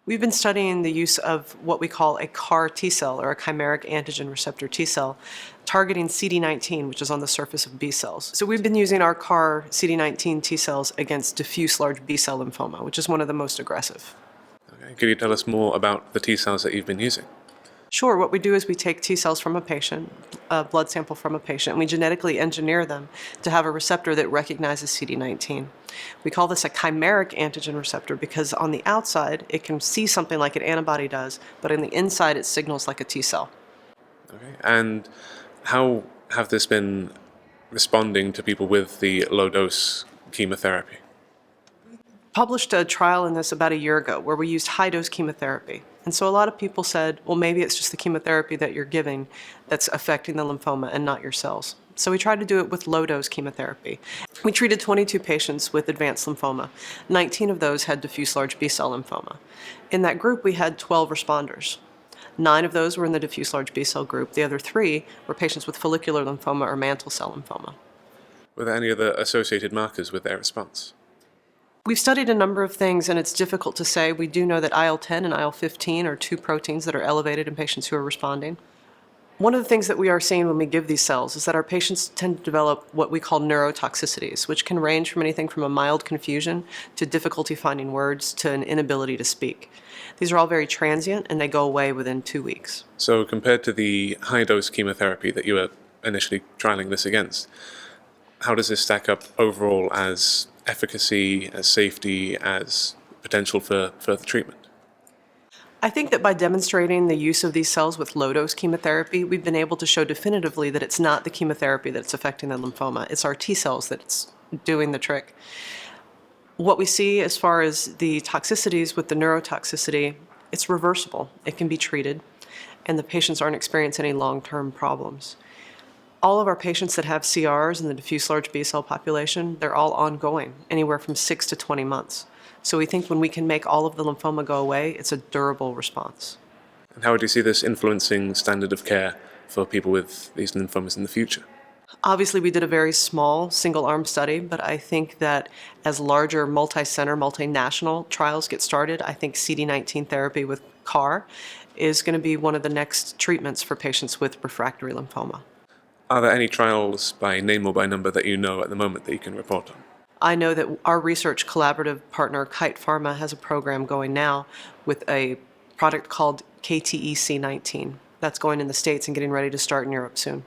We've been studying the use of what we call a CAR T-cell, or a chimeric antigen receptor T-cell, targeting CD19, which is on the surface of B cells. So we've been using our CAR CD19 T-cells against diffuse large B-cell lymphoma, which is one of the most aggressive. Okay. Could you tell us more about the T-cells that you've been using? Sure, what we do is we take T-cells from a patient, a blood sample from a patient, and we genetically engineer them to have a receptor that recognizes CD19. We call this a chimeric antigen receptor because on the outside it can see something like an antibody does, but on the inside it signals like a T-cell. Okay. And how have this been responding to people with the low-dose chemotherapy? Published a trial in this about a year ago where we used high-dose chemotherapy. And so a lot of people said, well, maybe it's just the chemotherapy that you're giving that's affecting the lymphoma and not your cells. So we tried to do it with low-dose chemotherapy. We treated 22 patients with advanced lymphoma. 19 of those had diffuse large B-cell lymphoma. In that group, we had 12 responders. 9 of those were in the diffuse large B-cell group. The other 3 were patients with follicular lymphoma or mantle cell lymphoma. Were there any other associated markers with their response? We've studied a number of things, and it's difficult to say. We do know that IL-10 and IL-15 are 2 proteins that are elevated in patients who are responding. One of the things that we are seeing when we give these cells is that our patients tend to develop what we call neurotoxicities, which can range from anything from a mild confusion to difficulty finding words to an inability to speak. These are all very transient, and they go away within 2 weeks. So compared to the high-dose chemotherapy that you were initially trialing this against, how does this stack up overall as efficacy, as safety, as potential for further treatment? I think that by demonstrating the use of these cells with low-dose chemotherapy, we've been able to show definitively that it's not the chemotherapy that's affecting the lymphoma. It's our T-cells that's doing the trick. What we see as far as the toxicities with the neurotoxicity, it's reversible. It can be treated, and the patients aren't experiencing any long-term problems. All of our patients that have CRs in the diffuse large B-cell population, they're all ongoing, anywhere from 6 to 20 months. So we think when we can make all of the lymphoma go away, it's a durable response. And how would you see this influencing standard of care for people with these lymphomas in the future? Obviously, we did a very small single-arm study, but I think that as larger multi-center, multinational trials get started, I think CD19 therapy with CAR is going to be one of the next treatments for patients with refractory lymphoma. Are there any trials by name or by number that you know at the moment that you can report on? I know that our research collaborative partner, Kite Pharma, has a program going now with a product called KTEC19. That's going in the States and getting ready to start in Europe soon.